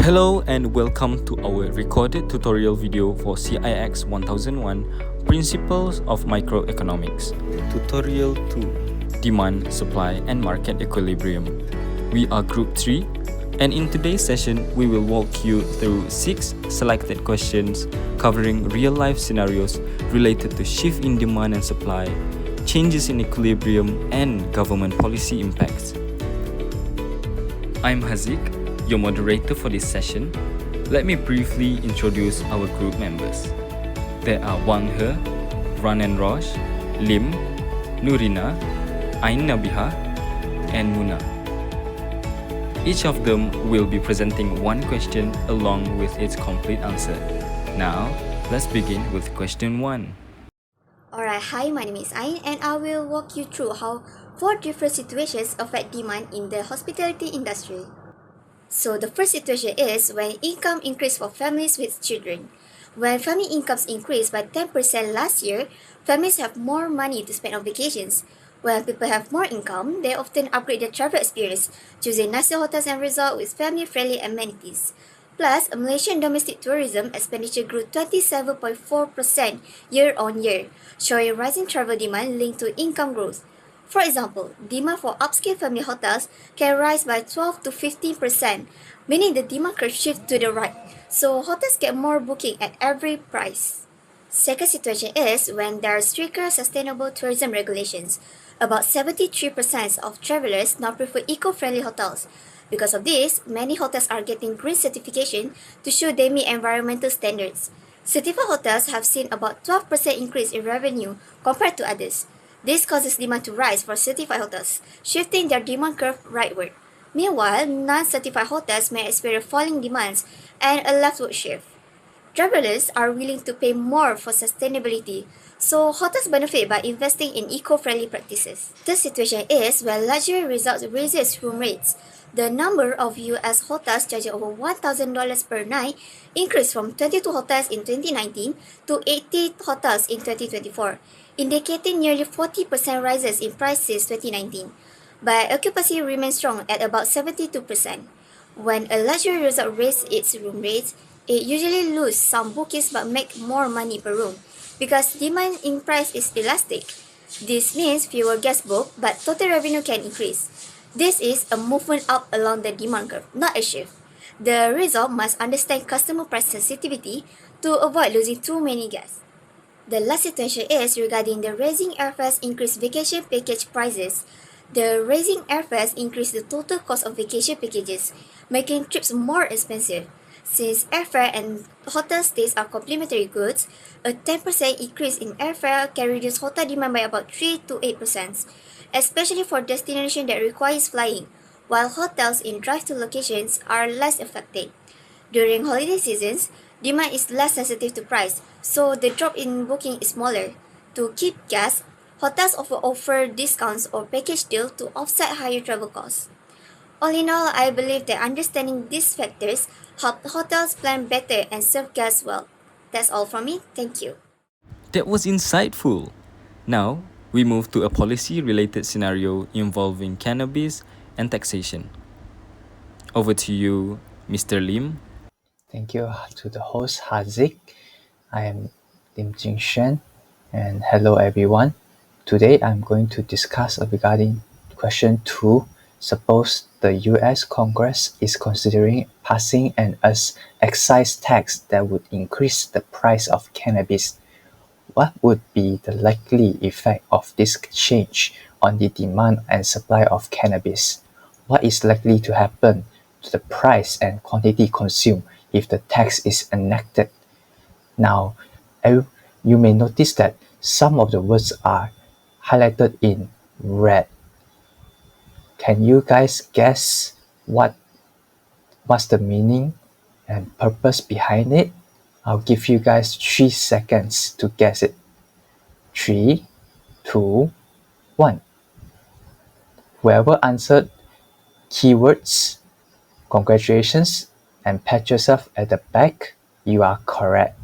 Hello and welcome to our recorded tutorial video for CIX1001 Principles of Microeconomics. Tutorial 2 Demand, Supply and Market Equilibrium. We are Group 3 and in today's session we will walk you through 6 selected questions covering real-life scenarios related to shift in demand and supply, changes in equilibrium and government policy impacts. I'm Hazik, your moderator for this session. Let me briefly introduce our group members. There are Wang He, Ranan Rosh, Lim, Nurina, Ain Nabiha, and Muna. Each of them will be presenting one question along with its complete answer. Now, let's begin with question 1. Alright, hi, my name is Ain and I will walk you through how 4 different situations affect demand in the hospitality industry. So the first situation is when income increase for families with children. When family incomes increased by 10% last year, families have more money to spend on vacations. When people have more income, they often upgrade their travel experience, choosing nicer hotels and resorts with family-friendly amenities. Plus, Malaysian domestic tourism expenditure grew 27.4% year-on-year, showing rising travel demand linked to income growth. For example, demand for upscale family hotels can rise by 12 to 15%, meaning the demand curve shifts to the right, so hotels get more booking at every price. Second situation is when there are stricter sustainable tourism regulations. About 73% of travelers now prefer eco-friendly hotels. Because of this, many hotels are getting green certification to show they meet environmental standards. Certified hotels have seen about 12% increase in revenue compared to others. This causes demand to rise for certified hotels, shifting their demand curve rightward. Meanwhile, non-certified hotels may experience falling demands and a leftward shift. Travelers are willing to pay more for sustainability, so hotels benefit by investing in eco-friendly practices. The situation is when luxury resorts raises room rates. The number of US hotels charging over $1,000 per night increased from 22 hotels in 2019 to 80 hotels in 2024, indicating nearly 40% rises in price since 2019. But occupancy remains strong at about 72%. When a luxury resort raises its room rates, it usually loses some bookings but make more money per room because demand in price is elastic. This means fewer guests book but total revenue can increase. This is a movement up along the demand curve, not a shift. The resort must understand customer price sensitivity to avoid losing too many guests. The last situation is regarding the raising airfares increase vacation package prices. The raising airfares increase the total cost of vacation packages, making trips more expensive. Since airfare and hotel stays are complementary goods, a 10% increase in airfare can reduce hotel demand by about 3 to 8%, especially for destinations that requires flying, while hotels in drive-to locations are less affected. During holiday seasons, demand is less sensitive to price, so the drop in booking is smaller. To keep guests, hotels offer discounts or package deals to offset higher travel costs. All in all, I believe that understanding these factors help hotels plan better and serve guests well. That's all from me. Thank you. That was insightful. Now, we move to a policy-related scenario involving cannabis and taxation. Over to you, Mr. Lim. Thank you to the host Hazik. I am Lim Jing Xuan and hello everyone. Today I'm going to discuss regarding question 2. Suppose the US Congress is considering passing an excise tax that would increase the price of cannabis. What would be the likely effect of this change on the demand and supply of cannabis? What is likely to happen to the price and quantity consumed if the tax is enacted? Now, you may notice that some of the words are highlighted in red. Can you guys guess what's the meaning and purpose behind it? I'll give you guys 3 seconds to guess it. 3, 2, 1. Whoever answered keywords, congratulations and pat yourself at the back, you are correct.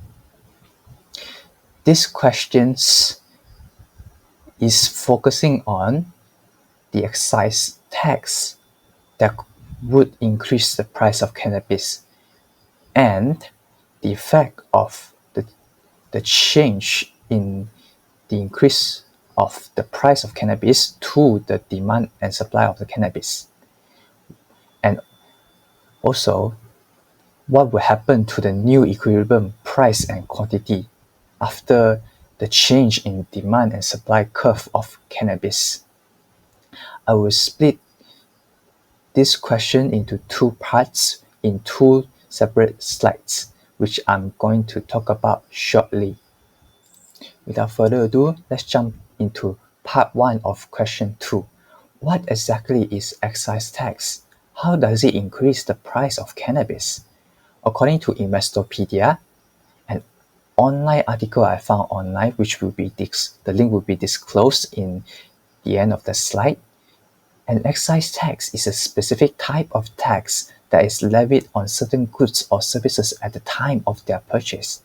This questions is focusing on the excise tax that would increase the price of cannabis. and the effect of the change in the increase of the price of cannabis to the demand and supply of the cannabis. And also, what will happen to the new equilibrium price and quantity after the change in demand and supply curve of cannabis. I will split this question into two parts in two separate slides, which I'm going to talk about shortly. Without further ado, let's jump into part 1 of question 2. What exactly is excise tax? How does it increase the price of cannabis? According to Investopedia, an online article I found online, which will be the link will be disclosed in the end of the slide. An excise tax is a specific type of tax that is levied on certain goods or services at the time of their purchase.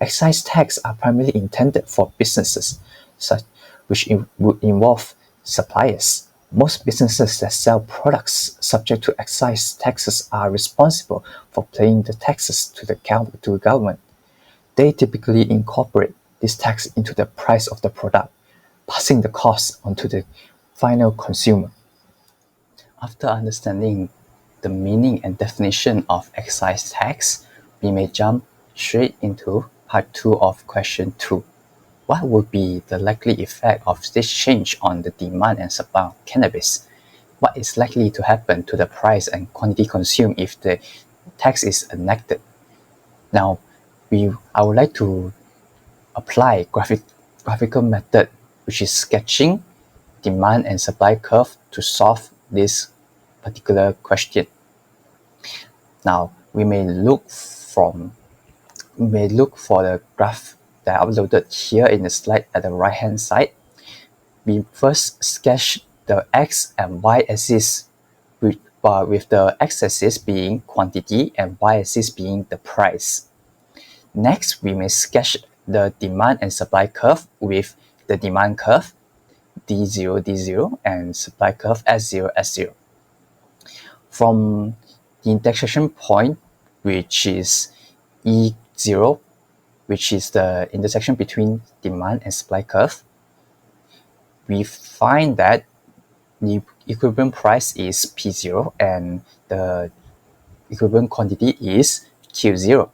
Excise tax are primarily intended for businesses, which would involve suppliers. Most businesses that sell products subject to excise taxes are responsible for paying the taxes to the government. They typically incorporate this tax into the price of the product, passing the cost onto the final consumer. After understanding the meaning and definition of excise tax, we may jump straight into part 2 of question 2. What would be the likely effect of this change on the demand and supply of cannabis? What is likely to happen to the price and quantity consumed if the tax is enacted? Now, I would like to apply graphical method, which is sketching demand and supply curve to solve this particular question. Now, we may look for the graph that I uploaded here in the slide at the right hand side. We first sketch the x and y axis with the x-axis being quantity and y-axis being the price. Next, we may sketch the demand and supply curve with the demand curve D0, D0 and supply curve S0, S0. From the intersection point, which is E0, which is the intersection between demand and supply curve, we find that the equilibrium price is P0 and the equilibrium quantity is Q0.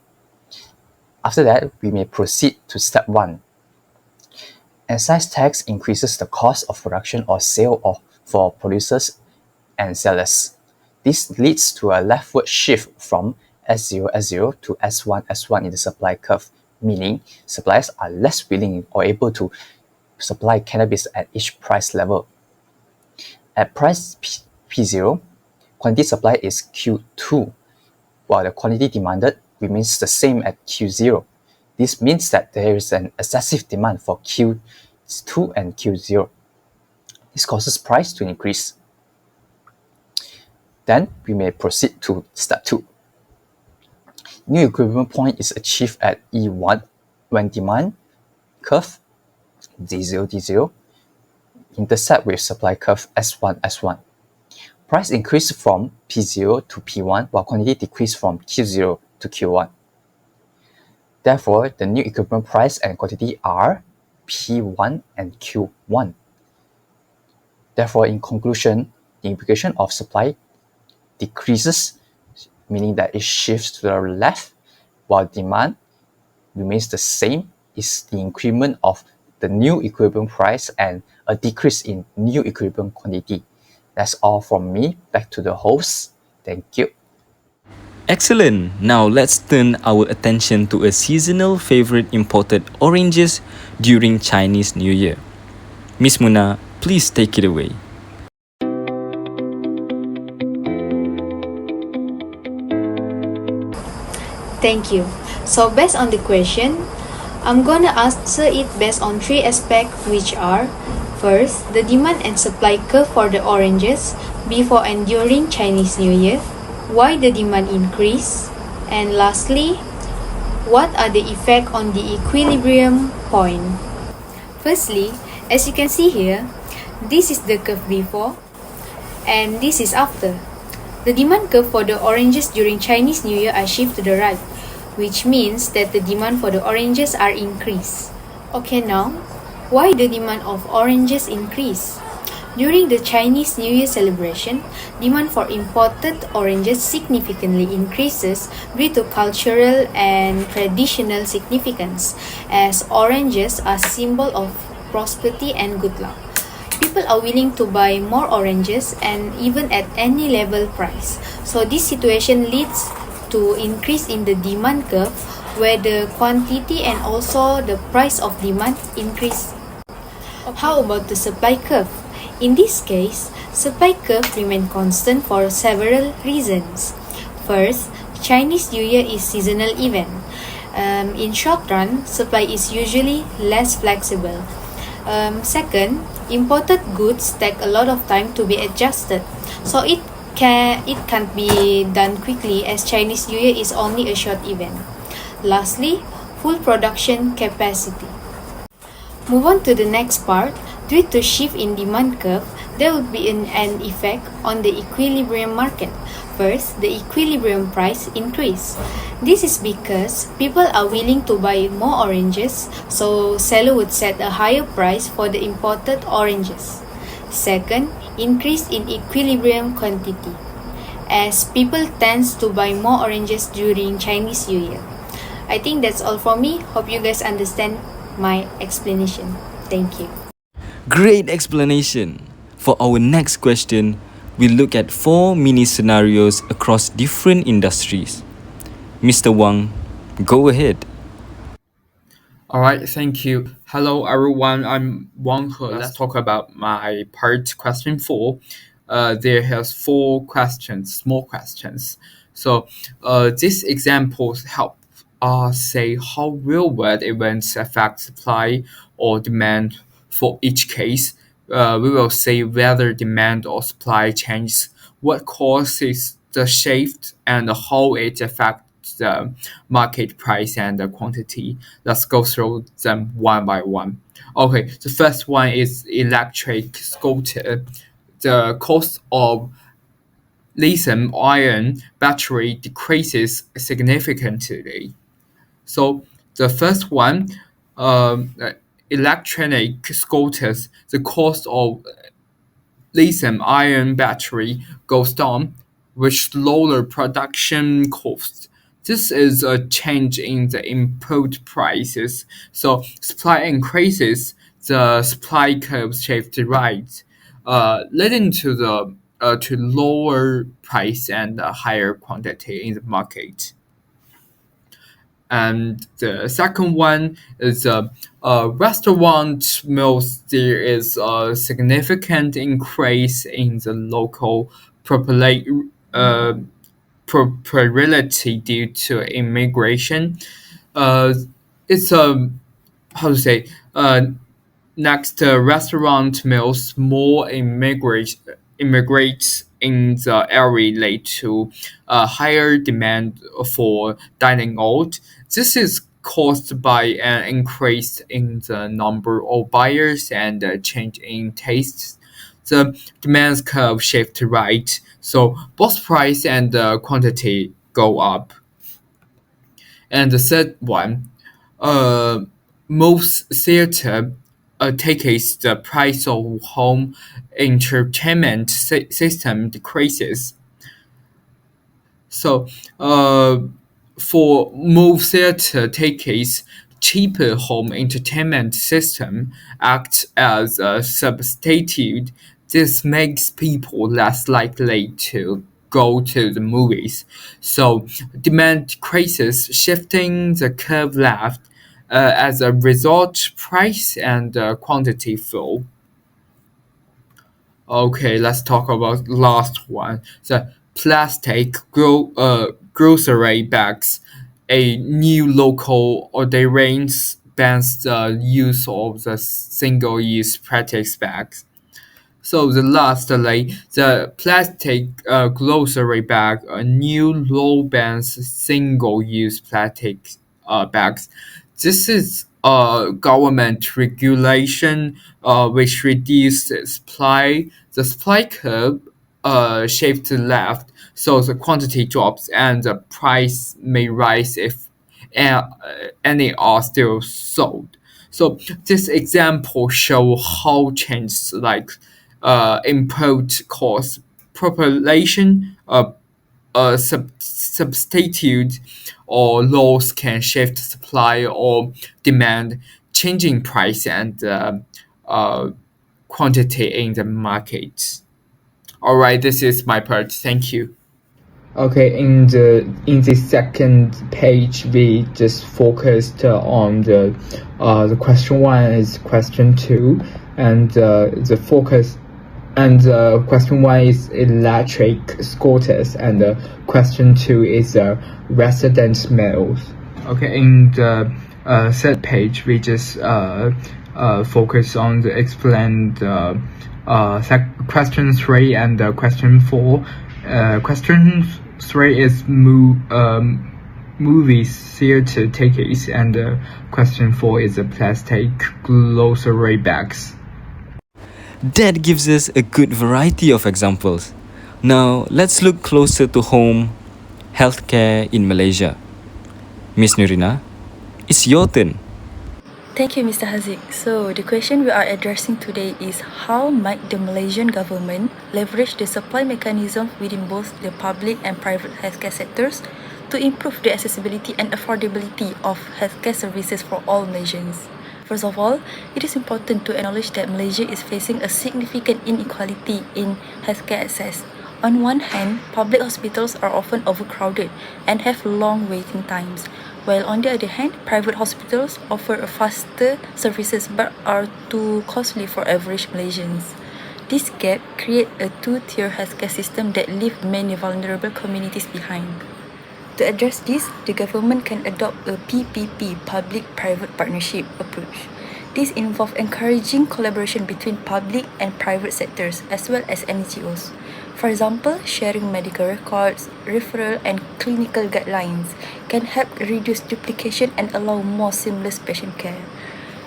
After that, we may proceed to step 1. Excise tax increases the cost of production or sale for producers and sellers. This leads to a leftward shift from S0, S0 to S1, S1 in the supply curve, meaning suppliers are less willing or able to supply cannabis at each price level. At price P0, quantity supply is Q2, while the quantity demanded remains the same at Q0. This means that there is an excessive demand for Q2 and Q0. This causes price to increase. Then we may proceed to step 2. New equilibrium point is achieved at E1 when demand curve D0, D0 intersect with supply curve S1, S1. Price increased from P0 to P1 while quantity decreased from Q0 to Q1. Therefore, the new equilibrium price and quantity are P1 and Q1. Therefore, in conclusion, the implication of supply decreases, meaning that it shifts to the left, while demand remains the same, is the increment of the new equilibrium price and a decrease in new equilibrium quantity. That's all from me. Back to the host. Thank you. Excellent! Now let's turn our attention to a seasonal favorite imported oranges during Chinese New Year. Miss Muna, please take it away. Thank you. So based on the question, I'm gonna answer it based on 3 aspects, which are: first, the demand and supply curve for the oranges before and during Chinese New Year, why the demand increase, and lastly, what are the effects on the equilibrium point. Firstly, as you can see here, this is the curve before and this is after. The demand curve for the oranges during Chinese New Year are shift to the right, which means that the demand for the oranges are increased. Okay, now, why the demand of oranges increase? During the Chinese New Year celebration, demand for imported oranges significantly increases due to cultural and traditional significance, as oranges are symbol of prosperity and good luck. People are willing to buy more oranges and even at any level price. So this situation leads to increase in the demand curve where the quantity and also the price of demand increase. How about the supply curve? In this case, supply curve remain constant for several reasons. First, Chinese New Year is seasonal event. In short run, supply is usually less flexible. Second, imported goods take a lot of time to be adjusted, so it can't be done quickly as Chinese New Year is only a short event. Lastly, full production capacity. Move on to the next part. Due to shift in demand curve, there will be an effect on the equilibrium market. First, the equilibrium price increase. This is because people are willing to buy more oranges, so seller would set a higher price for the imported oranges. Second, increase in equilibrium quantity, as people tends to buy more oranges during Chinese New Year. I think that's all for me. Hope you guys understand my explanation. Thank you. Great explanation. For our next question, we look at 4 mini scenarios across different industries. Mr. Wang, go ahead. All right, thank you. Hello, everyone. I'm Wang He. Let's talk about my part question 4. There has 4 questions, small questions. So, these examples help us say how real world events affect supply or demand for each case. We will say whether demand or supply changes, what causes the shift, and how it affects the market price and the quantity. Let's go through them one by one. Okay, the first one is electric scooter. The cost of lithium ion battery decreases significantly. So the first one, electronic scooters, the cost of lithium-ion battery goes down, which lower production costs. This is a change in the input prices. So supply increases, the supply curve shift right, leading to lower price and a higher quantity in the market. And the second one is restaurant meals. There is a significant increase in the local uh, prosperity due to immigration. It's a how to say next restaurant meals more immigrates in the area lead to a higher demand for dining out. This is caused by an increase in the number of buyers and a change in tastes. The demand curve shift right, so both price and quantity go up. And the third one, uh, most theater takes the price of home entertainment system decreases. So, for most theater tickets, cheaper home entertainment system acts as a substitute. This makes people less likely to go to the movies. So demand decreases, shifting the curve left. As a result, price and quantity fall. Okay, let's talk about last one. The plastic grocery bags. A new local ordinance bans the use of the single-use plastic bags. So the lastly, the plastic grocery bag, a new law bans single-use plastic bags. This is a government regulation which reduces supply. The supply curve shift left, so the quantity drops and the price may rise if uh, any are still sold. So this example show how changes like input cost, population, substitute, or loss can shift supply or demand, changing price and uh, quantity in the market. All right, this is my part. Thank you. Okay, in the second page, we just focused on the question one is question two, and the focus and question one is electric scooters, and question two is resident mills. Okay, in the third page, we just focus on the explained question three and question four. Question three is movie theater tickets, and question four is the plastic grocery bags. That gives us a good variety of examples. Now, let's look closer to home healthcare in Malaysia. Miss Nurina, it's your turn. Thank you, Mr. Haziq. So, the question we are addressing today is how might the Malaysian government leverage the supply mechanism within both the public and private healthcare sectors to improve the accessibility and affordability of healthcare services for all Malaysians? First of all, it is important to acknowledge that Malaysia is facing a significant inequality in healthcare access. On one hand, public hospitals are often overcrowded and have long waiting times, while on the other hand, private hospitals offer a faster services but are too costly for average Malaysians. This gap creates a two-tier healthcare system that leaves many vulnerable communities behind. To address this, the government can adopt a PPP, public-private partnership approach. This involves encouraging collaboration between public and private sectors as well as NGOs. For example, sharing medical records, referral and clinical guidelines can help reduce duplication and allow more seamless patient care.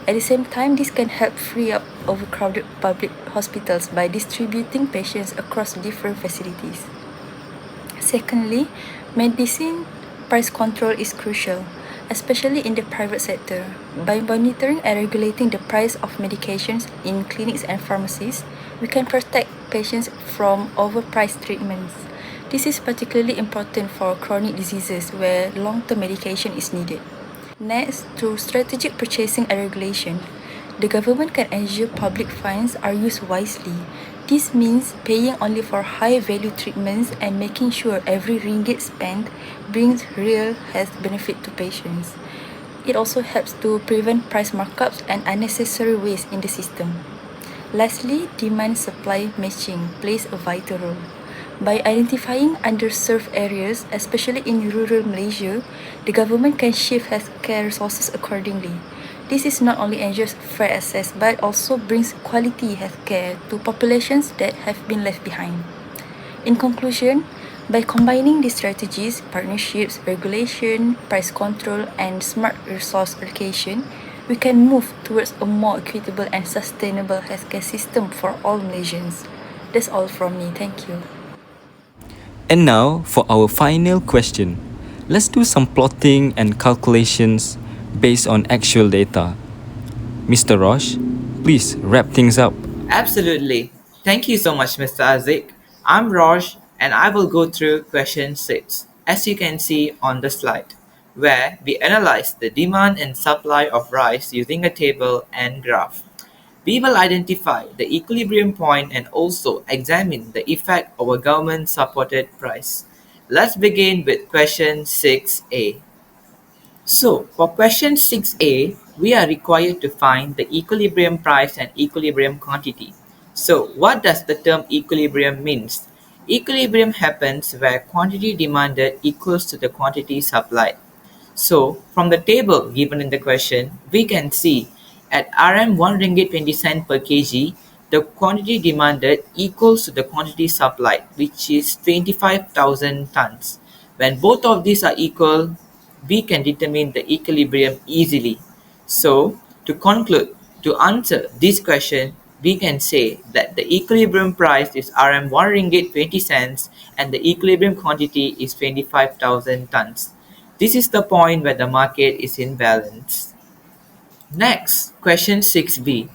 At the same time, this can help free up overcrowded public hospitals by distributing patients across different facilities. Secondly, medicine price control is crucial, especially in the private sector. By monitoring and regulating the price of medications in clinics and pharmacies, we can protect patients from overpriced treatments. This is particularly important for chronic diseases where long-term medication is needed. Next, through strategic purchasing and regulation, the government can ensure public funds are used wisely. This means paying only for high-value treatments and making sure every ringgit spent brings real health benefit to patients. It also helps to prevent price markups and unnecessary waste in the system. Lastly, demand-supply matching plays a vital role. By identifying underserved areas, especially in rural Malaysia, the government can shift healthcare resources accordingly. This is not only ensures fair access but also brings quality healthcare to populations that have been left behind. In conclusion, by combining these strategies, partnerships, regulation, price control, and smart resource allocation, we can move towards a more equitable and sustainable healthcare system for all Malaysians. That's all from me. Thank you. And now for our final question. Let's do some plotting and calculations based on actual data. Mr. Roche, please wrap things up. Absolutely. Thank you so much, Mr. Azik. I'm Raj and I will go through question 6, as you can see on the slide, where we analyze the demand and supply of rice using a table and graph. We will identify the equilibrium point and also examine the effect of a government supported price. Let's begin with question 6a. So, for question 6a, we are required to find the equilibrium price and equilibrium quantity. So, what does the term equilibrium means? Equilibrium happens where quantity demanded equals to the quantity supplied. So, from the table given in the question, we can see at Rm 1 ringgit 20 cent per kg, the quantity demanded equals to the quantity supplied, which is 25,000 tons. When both of these are equal, we can determine the equilibrium easily. So, to conclude, to answer this question, we can say that the equilibrium price is Rm 1 ringgit 20 cents and the equilibrium quantity is 25,000 tons. This is the point where the market is in balance. Next, question 6b.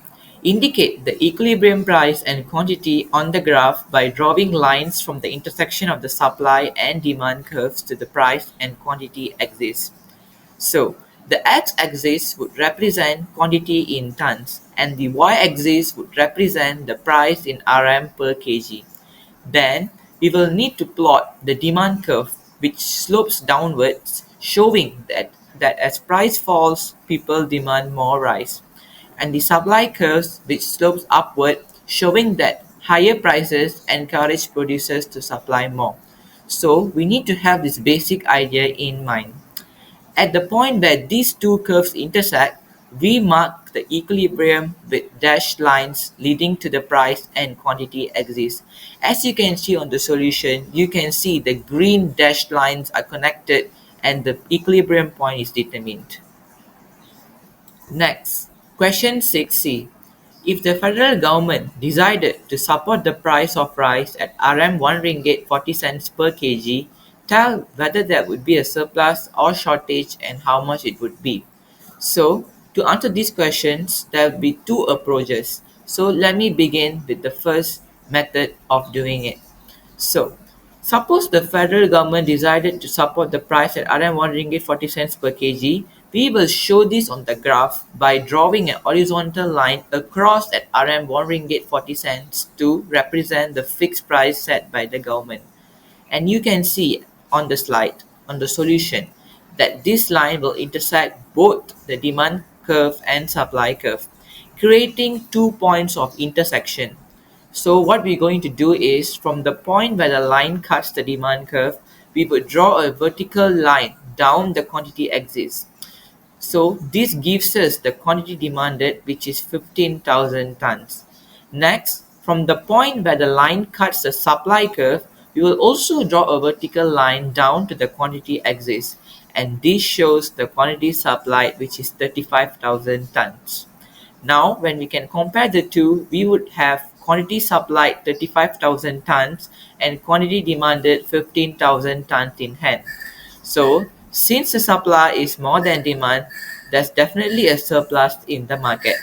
Indicate the equilibrium price and quantity on the graph by drawing lines from the intersection of the supply and demand curves to the price and quantity axis. So, the x-axis would represent quantity in tons and the y-axis would represent the price in Rm per kg. Then, we will need to plot the demand curve which slopes downwards, showing that as price falls, people demand more rice, and the supply curves which slopes upward, showing that higher prices encourage producers to supply more. So we need to have this basic idea in mind. At the point where these two curves intersect, we mark the equilibrium with dashed lines leading to the price and quantity axis. As you can see on the solution, you can see the green dashed lines are connected and the equilibrium point is determined. Next, question 6c. If the federal government decided to support the price of rice at Rm 1 ringgit 40 cents per kg, tell whether there would be a surplus or shortage and how much it would be. So, to answer these questions, there will be two approaches. So, let me begin with the first method of doing it. So, suppose the federal government decided to support the price at Rm 1 ringgit 40 cents per kg. We will show this on the graph by drawing an horizontal line across at Rm 1 ringgit 40 cents to represent the fixed price set by the government. And you can see on the slide, on the solution, that this line will intersect both the demand curve and supply curve, creating 2 points of intersection. So what we're going to do is, from the point where the line cuts the demand curve, we would draw a vertical line down the quantity axis. So this gives us the quantity demanded, which is 15,000 tons. Next, from the point where the line cuts the supply curve, we will also draw a vertical line down to the quantity axis, and this shows the quantity supplied, which is 35,000 tons. Now, when we can compare the two, we would have quantity supplied 35,000 tons and quantity demanded 15,000 tons in hand. So, since the supply is more than demand, there's definitely a surplus in the market.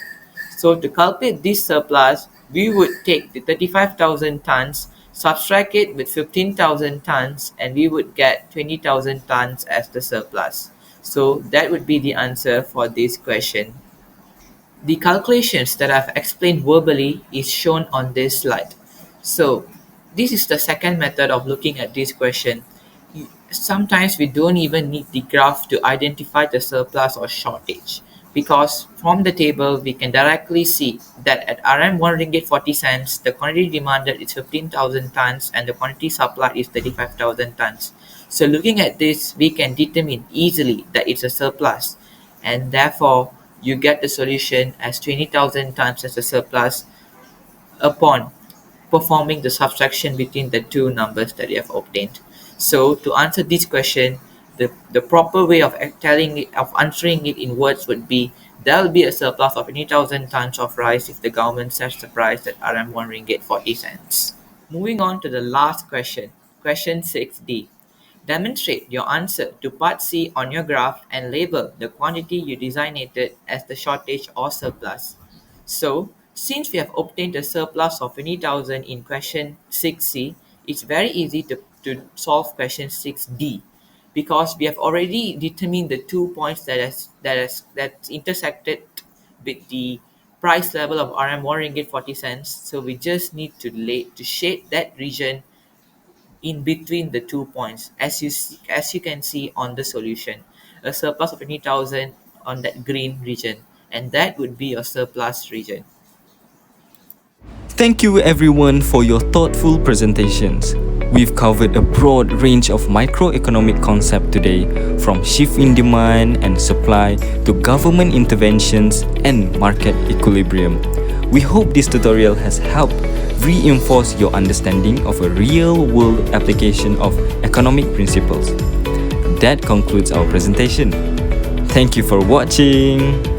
So, to calculate this surplus, we would take the 35,000 tons, subtract it with 15,000 tons, and we would get 20,000 tons as the surplus. So, that would be the answer for this question. The calculations that I've explained verbally is shown on this slide. So this is the second method of looking at this question. Sometimes we don't even need the graph to identify the surplus or shortage, because from the table we can directly see that at Rm 1 ringgit 40 cents, the quantity demanded is 15,000 tons and the quantity supplied is 35,000 tons. So looking at this, we can determine easily that it's a surplus, and therefore you get the solution as 20,000 tons as a surplus upon performing the subtraction between the two numbers that you have obtained. So to answer this question, the proper way of answering it in words would be, there will be a surplus of 20,000 tons of rice if the government sets the price at Rm 1 ringgit 40 cents. Moving on to the last question, question 6d. Demonstrate your answer to part C on your graph and label the quantity you designated as the shortage or surplus. So, since we have obtained a surplus of 20,000 in question 6C, it's very easy to solve question 6D, because we have already determined the 2 points that's intersected with the price level of Rm 1 ringgit 40 cents. So we just need to shade that region in between the 2 points, as you can see on the solution, a surplus of 20,000 on that green region, and that would be your surplus region. Thank you everyone for your thoughtful presentations. We've covered a broad range of microeconomic concepts today, from shift in demand and supply to government interventions and market equilibrium. We hope this tutorial has helped reinforce your understanding of a real-world application of economic principles. That concludes our presentation. Thank you for watching.